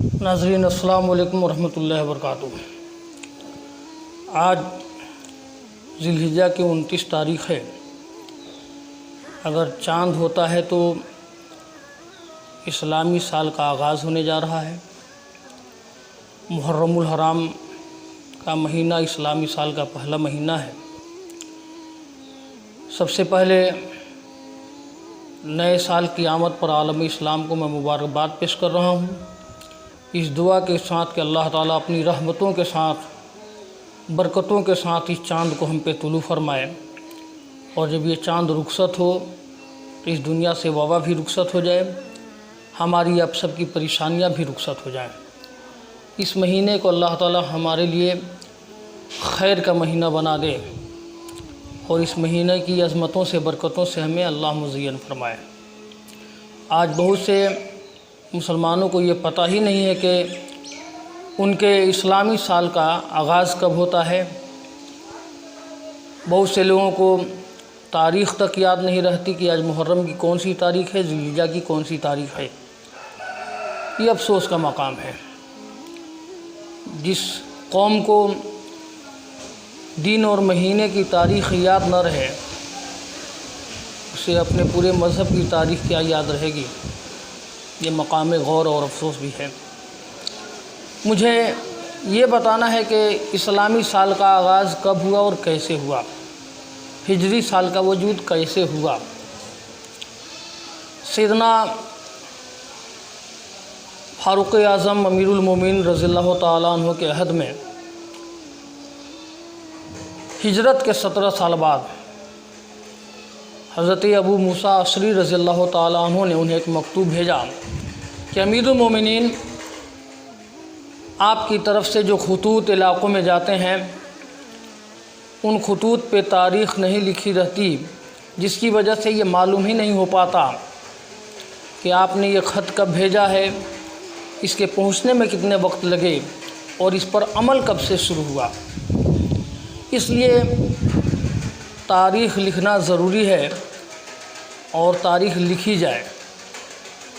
नाज़रीन अस्सलामु अलैकुम वरहमतुल्लाहि वबरकातुहू। आज ज़िलहिज्जा की 29 तारीख़ है। अगर चाँद होता है तो इस्लामी साल का आगाज़ होने जा रहा है। मुहर्रमुल हराम का महीना इस्लामी साल का पहला महीना है। सबसे पहले नए साल की आमद पर आलम इस्लाम को मैं मुबारकबाद पेश कर रहा हूँ, इस दुआ के साथ कि अल्लाह ताला अपनी रहमतों के साथ, बरकतों के साथ इस चाँद को हम पे तुलू फरमाए, और जब ये चाँद रुखसत हो तो इस दुनिया से वबा भी रुखसत हो जाए, हमारी अब सब की परेशानियाँ भी रुखसत हो जाएं। इस महीने को अल्लाह ताला हमारे लिए खैर का महीना बना दे और इस महीने की अज़मतों से, बरकतों से हमें अल्लाह मुज़य्यन फरमाए। आज बहुत से मुसलमानों को ये पता ही नहीं है कि उनके इस्लामी साल का आगाज़ कब होता है। बहुत से लोगों को तारीख़ तक याद नहीं रहती कि आज मुहर्रम की कौन सी तारीख़ है, ज़िलहिज्जा की कौन सी तारीख़ है। ये अफसोस का मकाम है। जिस कौम को दिन और महीने की तारीख़ याद न रहे, उसे अपने पूरे मज़हब की तारीख़ क्या याद रहेगी। ये मकाम गौर और अफसोस भी है। मुझे ये बताना है कि इस्लामी साल का आगाज़ कब हुआ और कैसे हुआ, हिजरी साल का वजूद कैसे हुआ। सैयदना फारूक आज़म अमीरुल मोमिनीन रज़ियल्लाहु ताला अन्हु के अहद में हिजरत के 17 साल बाद हज़रत अबू मूसा अशरी रज़ियल्लाहु ताला अन्हु ने उन्हें एक मकतूब भेजा कि अमीरुल मोमिनीन, आपकी तरफ से जो खतूत इलाक़ों में जाते हैं उन खतूत पे तारीख़ नहीं लिखी रहती, जिसकी वजह से ये मालूम ही नहीं हो पाता कि आपने ये ख़त कब भेजा है, इसके पहुंचने में कितने वक्त लगे और इस पर अमल कब से शुरू हुआ। इसलिए तारीख़ लिखना ज़रूरी है और तारीख़ लिखी जाए।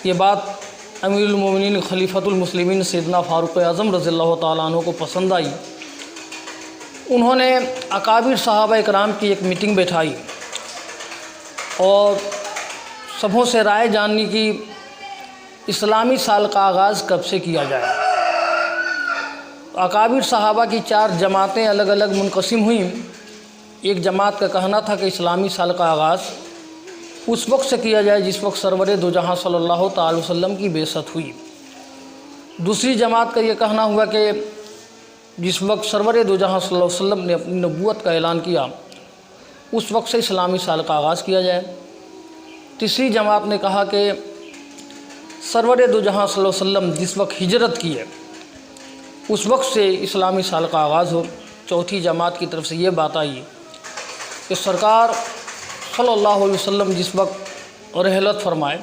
ये बात अमीरुल मोमिनीन खलीफतुल मुस्लिमीन सैयदना फारूक आज़म रज़ियल्लाहु ताला अन्हु को पसंद आई। उन्होंने अकाबिर सहाबा इकराम की एक मीटिंग बैठाई और सबों से राय जानने की इस्लामी साल का आगाज़ कब से किया जाए। अकाबिर सहाबा की 4 जमातें अलग अलग मुनक़सिम हुईं। एक जमात का कहना था कि इस्लामी साल का आगाज़ उस वक्त से किया जाए जिस वक्त सरवर दो जहां सल्लल्लाहु अलैहि वसल्लम की बेइज्जत हुई। दूसरी जमात का ये कहना हुआ कि जिस वक्त सरवर दो जहां सल्लल्लाहु अलैहि वसल्लम ने अपनी नबूवत का ऐलान किया, उस वक्त से इस्लामी साल का आगाज़ किया जाए। तीसरी जमात ने कहा कि सरवर दो जहां सल्लल्लाहु अलैहि वसल्लम जिस वक्त हिजरत की है, उस वक्त से इस्लामी साल का आगाज़ हो। चौथी जमात की तरफ से ये बात आई कि सरकार सल्लल्लाहु अलैहि वसल्लम जिस वक्त रहलत फरमाए,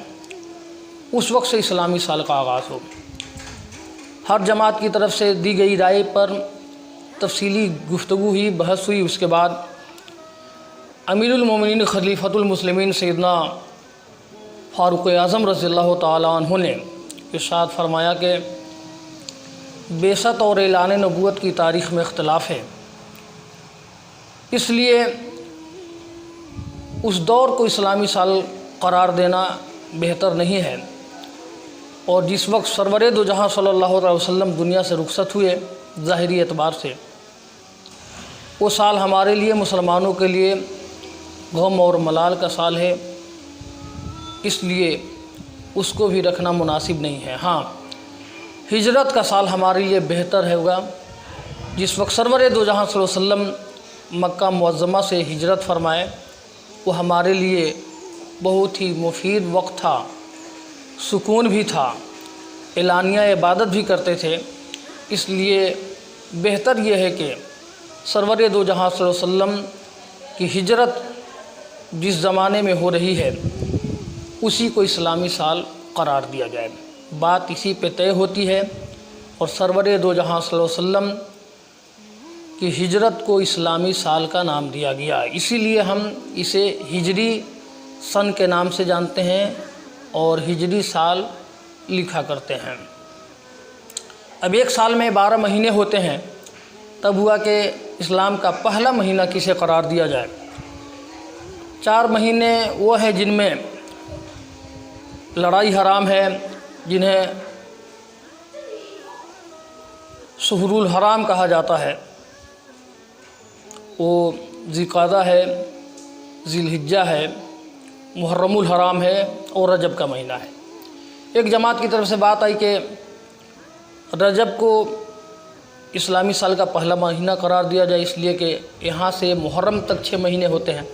उस वक्त से इस्लामी साल का आगाज़ हो। हर जमात की तरफ से दी गई राय पर तफसीली गुफ्तगू हुई, बहस हुई। उसके बाद अमीरुल मोमिनीन खलीफतुल मुस्लिमीन सैयदना फारूक आज़म रज़ियल्लाहु ताला अन्हु ने इरशाद फरमाया कि बेइज्जत और ऐलान नबूवत की तारीख़ में इख्तिलाफ़ है, इसलिए उस दौर को इस्लामी साल करार देना बेहतर नहीं है। और जिस वक्त सरवर दो जहां सल्लल्लाहु अलैहि वसल्लम दुनिया से रुखसत हुए ज़ाहिरी एतबार से, वो साल हमारे लिए, मुसलमानों के लिए गम और मलाल का साल है, इसलिए उसको भी रखना मुनासिब नहीं है। हाँ, हिजरत का साल हमारे लिए बेहतर है होगा। जिस वक्त सरवर दो जहां सल्लल्लाहु अलैहि वसल्लम मक्का मुअज़्ज़मा से हिजरत फरमाए, वो हमारे लिए बहुत ही मुफीद वक्त था, सुकून भी था, एलानिया इबादत भी करते थे। इसलिए बेहतर ये है कि सरवर दो जहां सल्लल्लाहु अलैहि वसल्लम की हिजरत जिस ज़माने में हो रही है, उसी को इस्लामी साल करार दिया जाए। बात इसी पे तय होती है और सरवर दो जहां सल्लल्लाहु अलैहि वसल्लम की हिजरत को इस्लामी साल का नाम दिया गया। इसीलिए हम इसे हिजरी सन के नाम से जानते हैं और हिजरी साल लिखा करते हैं। اب ایک سال میں 12 مہینے ہوتے ہیں، تب ہوا کہ اسلام کا پہلا مہینہ کسے قرار دیا جائے۔ 4 مہینے وہ ہیں جن میں لڑائی حرام ہے، جنہیں شہر الحرام کہا جاتا ہے، وہ ذی القعدہ ہے، ذی الحجہ ہے، محرم الحرام ہے اور رجب کا مہینہ ہے۔ ایک جماعت کی طرف سے بات آئی کہ رجب کو اسلامی سال کا پہلا مہینہ قرار دیا جائے، اس لیے کہ یہاں سے محرم تک 6 مہینے ہوتے ہیں۔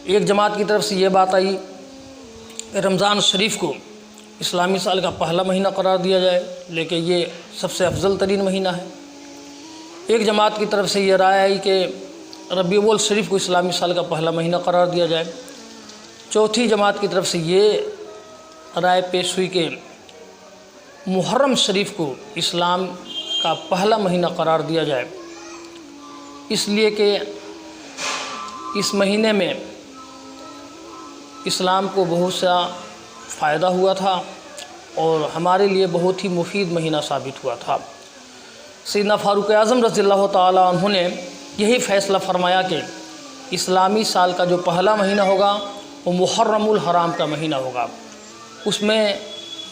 ایک جماعت کی طرف سے یہ بات آئی کہ رمضان شریف کو اسلامی سال کا پہلا مہینہ قرار دیا جائے، لیکن یہ سب سے افضل ترین مہینہ ہے۔ ایک جماعت کی طرف سے یہ رائے آئی کہ ربیع الاول شریف کو اسلامی سال کا پہلا مہینہ قرار دیا جائے۔ چوتھی جماعت کی طرف سے یہ رائے پیش ہوئی کہ محرم شریف کو اسلام کا پہلا مہینہ قرار دیا جائے، اس لیے کہ اس مہینے میں اسلام کو بہت سا فائدہ ہوا تھا اور ہمارے لیے بہت ہی مفید مہینہ ثابت ہوا تھا۔ سیدنا فاروق اعظم رضی اللہ تعالیٰ عنہ نے یہی فیصلہ فرمایا کہ اسلامی سال کا جو پہلا مہینہ ہوگا وہ محرم الحرام کا مہینہ ہوگا۔ اس میں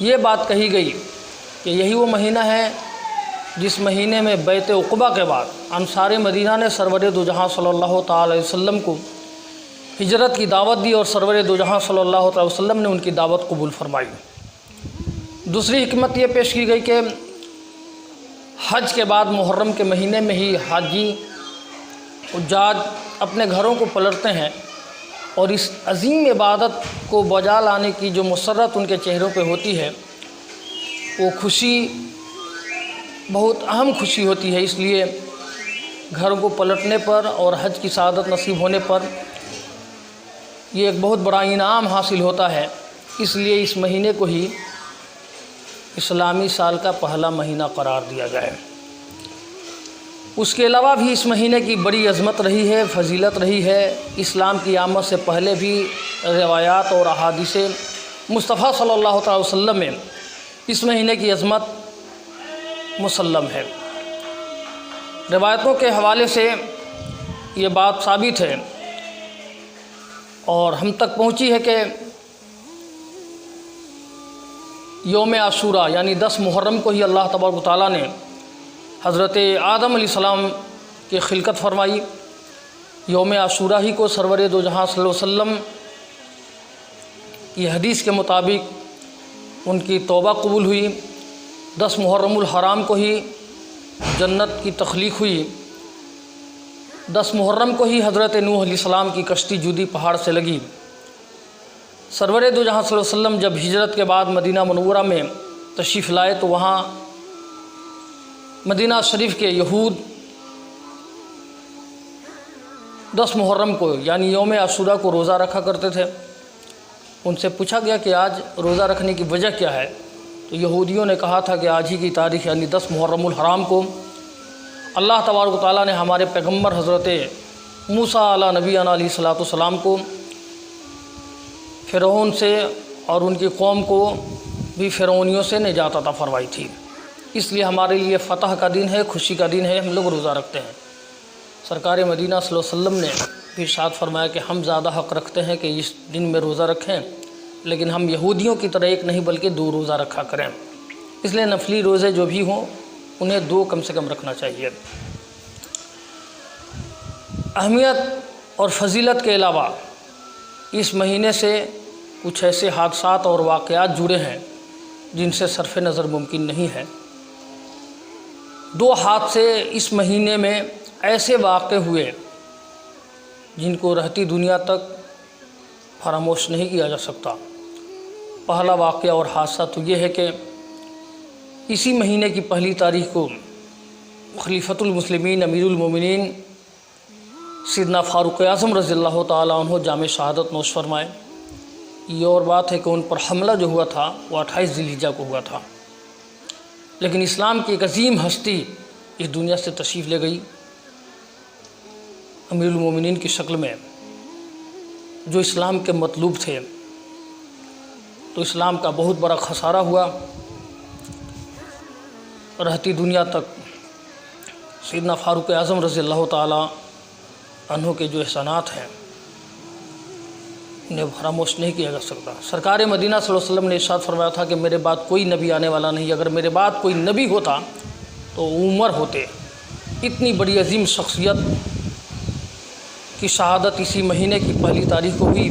یہ بات کہی گئی کہ یہی وہ مہینہ ہے جس مہینے میں بیعت عقبہ کے بعد انصار مدینہ نے سرور دو جہاں صلی اللہ تعالی علیہ وسلم کو ہجرت کی دعوت دی اور سرور دو جہاں صلی اللہ تعالی وسلم نے ان کی دعوت قبول فرمائی۔ دوسری حکمت یہ پیش کی گئی کہ حج کے بعد محرم کے مہینے میں ہی حاجی حجاج اپنے گھروں کو پلٹتے ہیں اور اس عظیم عبادت کو بجا لانے کی جو مسرت ان کے چہروں پہ ہوتی ہے، وہ خوشی بہت اہم خوشی ہوتی ہے۔ اس لیے گھروں کو پلٹنے پر اور حج کی سعادت نصیب ہونے پر یہ ایک بہت بڑا انعام حاصل ہوتا ہے، اس لیے اس مہینے کو ہی اسلامی سال کا پہلا مہینہ قرار دیا جائے۔ اس کے علاوہ بھی اس مہینے کی بڑی عظمت رہی ہے، فضیلت رہی ہے۔ اسلام کی آمد سے پہلے بھی روایات اور احادیث مصطفیٰ صلی اللہ تعالی وسلم میں اس مہینے کی عظمت مسلم ہے۔ روایتوں کے حوالے سے یہ بات ثابت ہے اور ہم تک پہنچی ہے کہ یوم عاشوراء یعنی 10 محرم کو ہی اللہ تبارک و تعالیٰ نے حضرت آدم علیہ السلام کی خلقت فرمائی۔ یوم عاشوراء ہی کو سرور دو جہاں صلی اللہ علیہ وسلم کی حدیث کے مطابق ان کی توبہ قبول ہوئی۔ 10 محرم الحرام کو ہی جنت کی تخلیق ہوئی۔ 10 محرم کو ہی حضرت نوح علیہ السلام کی کشتی جودی پہاڑ سے لگی۔ سرور دو جہاں صلی اللہ علیہ وسلم جب ہجرت کے بعد مدینہ منورہ میں تشریف لائے تو وہاں مدینہ شریف کے یہود 10 محرم کو یعنی یوم عاشوراء کو روزہ رکھا کرتے تھے۔ ان سے پوچھا گیا کہ آج روزہ رکھنے کی وجہ کیا ہے، تو یہودیوں نے کہا تھا کہ آج ہی کی تاریخ یعنی 10 محرم الحرام کو اللہ تبارک و تعالیٰ نے ہمارے پیغمبر حضرت موسیٰ علیہ نبینا علیہ الصلوۃ والسلام کو فرعون سے اور ان کی قوم کو بھی فرعونیوں سے نجات عطا فرمائی تھی۔ اس لیے ہمارے لیے فتح کا دن ہے، خوشی کا دن ہے، ہم لوگ روزہ رکھتے ہیں۔ سرکار مدینہ صلی اللہ علیہ وسلم نے بھی ارشاد فرمایا کہ ہم زیادہ حق رکھتے ہیں کہ اس دن میں روزہ رکھیں، لیکن ہم یہودیوں کی طرح ایک نہیں بلکہ 2 روزہ رکھا کریں۔ اس لیے نفلی روزے جو بھی ہوں انہیں 2 کم سے کم رکھنا چاہیے۔ اہمیت اور فضیلت کے علاوہ اس مہینے سے کچھ ایسے حادثات اور واقعات جڑے ہیں جن سے صرف نظر ممکن نہیں ہے۔ 2 حادثے اس مہینے میں ایسے واقع ہوئے جن کو رہتی دنیا تک فراموش نہیں کیا جا سکتا۔ پہلا واقعہ اور حادثہ تو یہ ہے کہ اسی مہینے کی پہلی تاریخ کو خلیفۃ المسلمین امیر المومنین سیدنا فاروق اعظم رضی اللہ تعالیٰ عنہ جامِ شہادت نوش فرمائے۔ یہ اور بات ہے کہ ان پر حملہ جو ہوا تھا وہ 28 ذی الحجہ کو ہوا تھا، لیکن اسلام کی ایک عظیم ہستی اس دنیا سے تشریف لے گئی امیر المومنین کی شکل میں، جو اسلام کے مطلوب تھے۔ تو اسلام کا بہت بڑا خسارہ ہوا۔ रहती दुनिया तक सैयदना फ़ारूक आज़म रज़ी अल्लाह ताला अन्हु के जो एहसानात हैं इन्हें फरामोश नहीं किया जा सकता। सरकार मदीना सल्लल्लाहु अलैहि वसल्लम ने इरशाद फरमाया था कि मेरे बाद कोई नबी आने वाला नहीं, अगर मेरे बाद कोई नबी होता तो उमर होते। इतनी बड़ी अजीम शख्सियत की शहादत इसी महीने की पहली तारीख को हुई।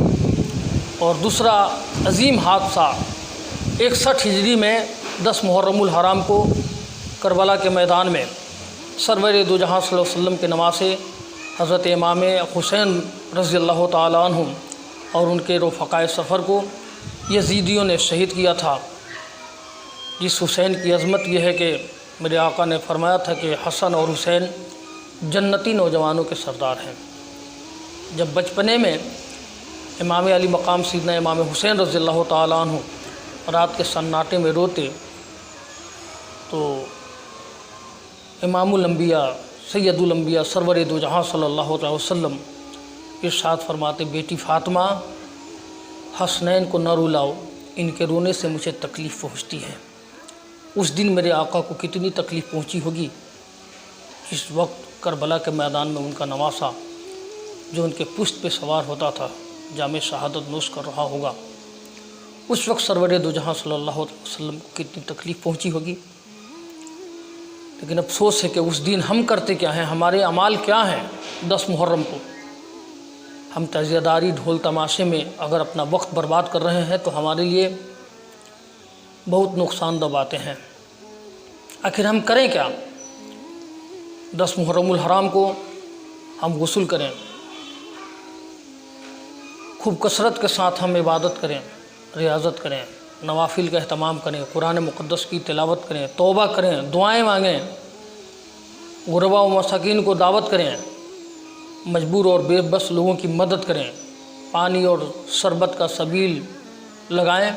और दूसरा अजीम हादसा 61 हिजरी में 10 मुहर्रमुल हराम को करबला के मैदान में सरवर दो जहां सल्लल्लाहु अलैहि वसल्लम के नवासे हज़रत इमाम हुसैन रज़ी अल्लाह ताला अन्हु और उनके रफ़क़ाए सफ़र को यज़ीदियों ने शहीद किया था। जिस हुसैन की अज़मत यह है कि मेरे आका ने फरमाया था कि हसन और हुसैन जन्नती नौजवानों के सरदार हैं। जब बचपने में इमाम अली मकाम सैयदना इमाम हुसैन रज़ी अल्लाह ताला अन्हु रात के सन्नाटे में रोते तो इमामुल अंबिया सैयदुल अंबिया सरवर दो जहां सल्लल्लाहु अलैहि वसल्लम इरशाद फरमाते, बेटी फ़ातिमा हसनैन को न रुलाओ, इनके रोने से मुझे तकलीफ़ पहुँचती है। उस दिन मेरे आका को कितनी तकलीफ़ पहुँची होगी। इस वक्त करबला के मैदान में उनका नवासा जो उनके पुश्त पे सवार होता था जामे शहादत नोश कर रहा होगा, उस वक्त सरवर दो जहां सल्लल्लाहु अलैहि वसल्लम को कितनी तकलीफ़ पहुँची होगी। लेकिन अफसोस है कि उस दिन हम करते क्या हैं, हमारे अमाल क्या हैं। 10 मुहर्रम को हम तजियादारी ढोल तमाशे में अगर अपना वक्त बर्बाद कर रहे हैं तो हमारे लिए बहुत नुकसानदह बातें हैं। आखिर हम करें क्या। 10 मुहर्रमुल हराम को हम गुस्ल करें, खूब कसरत के साथ हम इबादत करें, रियाज़त करें, नवाफिल का अहतमाम करें, कुरान मुक़द्दस की तिलावत करें, तौबा करें, दुआएं मांगें, गुरबा व मसाकीन को दावत करें, मजबूर और बेबस लोगों की मदद करें, पानी और शरबत का सबील लगाएं।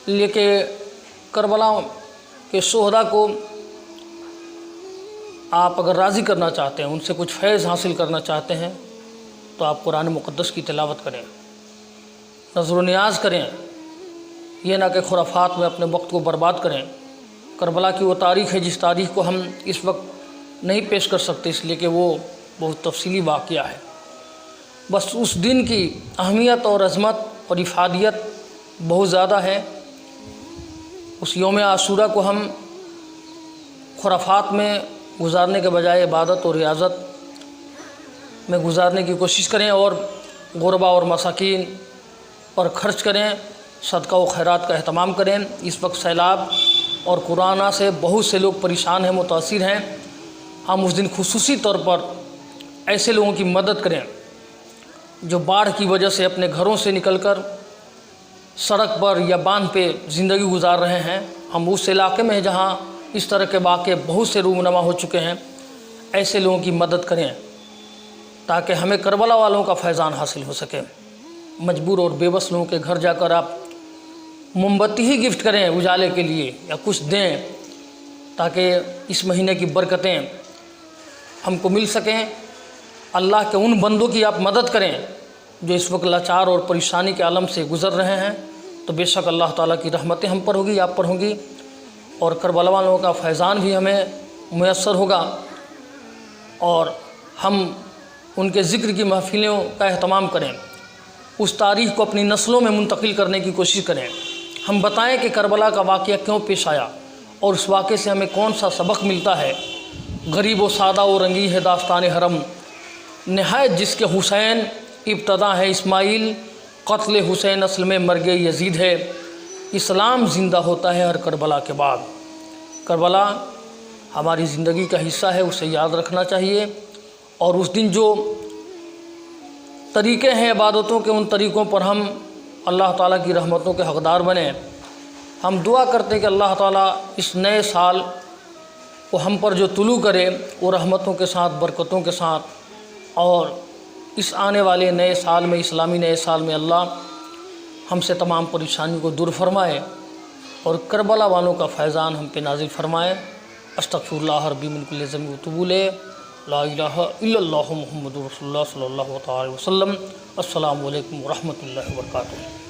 लेके करबला के शोहदा को आप अगर राज़ी करना चाहते हैं, उनसे कुछ फैज़ हासिल करना चाहते हैं तो आप कुरान मुक़द्दस की तिलावत करें, नज़र नियाज़ करें। ये ना कि खुराफात में अपने वक्त को बर्बाद करें। करबला की वो तारीख़ है जिस तारीख़ को हम इस वक्त नहीं पेश कर सकते, इसलिए कि वो बहुत तफसीली वाक़या है। बस उस दिन की अहमियत और अज़मत और इफ़ादियत बहुत ज़्यादा है। उस यौम आशूरा को हम खुराफात में गुजारने के बजाय इबादत और रियाज़त में गुजारने की कोशिश करें और गुरबा और मसाकीन पर खर्च करें, सदका व खैरात का अहतमाम करें। इस वक्त सैलाब और कोरोना से बहुत से लोग परेशान हैं, मुतासिर हैं। हम उस दिन खुसूसी तौर पर ऐसे लोगों की मदद करें जो बाढ़ की वजह से अपने घरों से निकलकर सड़क पर या बांध पे ज़िंदगी गुजार रहे हैं। हम उस इलाके में हैं जहाँ इस तरह के वाक़े बहुत से रूनुमा हो चुके हैं। ऐसे लोगों की मदद करें ताकि हमें करबला वालों का फैज़ान हासिल हो सके। मजबूर और बेबस लोगों के घर जाकर आप मोमबत्ती ही गिफ्ट करें उजाले के लिए या कुछ दें ताकि इस महीने की बरकतें हमको मिल सकें। अल्लाह के उन बंदों की आप मदद करें जो इस वक्त लाचार और परेशानी के आलम से गुज़र रहे हैं, तो बेशक अल्लाह ताला की रहमतें हम पर होगी, आप पर होंगी और करबला वालों का फैज़ान भी हमें मुयस्सर होगा और हम उनके ज़िक्र की महफ़िलों का अहतमाम करें। उस तारीख़ को अपनी नस्लों में मुंतकिल करने की कोशिश करें। हम बताएं कि करबला का वाक़या क्यों पेश आया और उस वाक़े से हमें कौन सा सबक मिलता है। गरीब व सादा व रंगी है दास्तान हरम, नहायत जिसके हुसैन इब्तदा है इस्माइल, क़त्ल हुसैन असल में मर्ग यजीद है, इस्लाम ज़िंदा होता है हर करबला के बाद। करबला हमारी ज़िंदगी का हिस्सा है, उसे याद रखना चाहिए और उस दिन जो तरीक़े हैं इबादतों के, उन तरीक़ों पर हम अल्लाह ताला की रहमतों के हक़दार बने। हम दुआ करते हैं कि अल्लाह ताला इस नए साल को हम पर जो तुलू करे वो रहमतों के साथ, बरकतों के साथ, और इस आने वाले नए साल में, इस्लामी नए साल में अल्लाह हमसे तमाम परेशानियों को दूर फरमाए और करबला वालों का फैज़ान हम पे नाजिल फरमाए। अस्तग़फिरुल्लाह रब्बी मिन कुल्लि ज़ंबिन व अतूबु इलैह, ला इलाहा इल्लल्लाहु मुहम्मदुर रसूलुल्लाह सल्लल्लाहु अलैहि वसल्लम। अस्सलामु अलैकुम व रहमतुल्लाहि व बरकातुहू।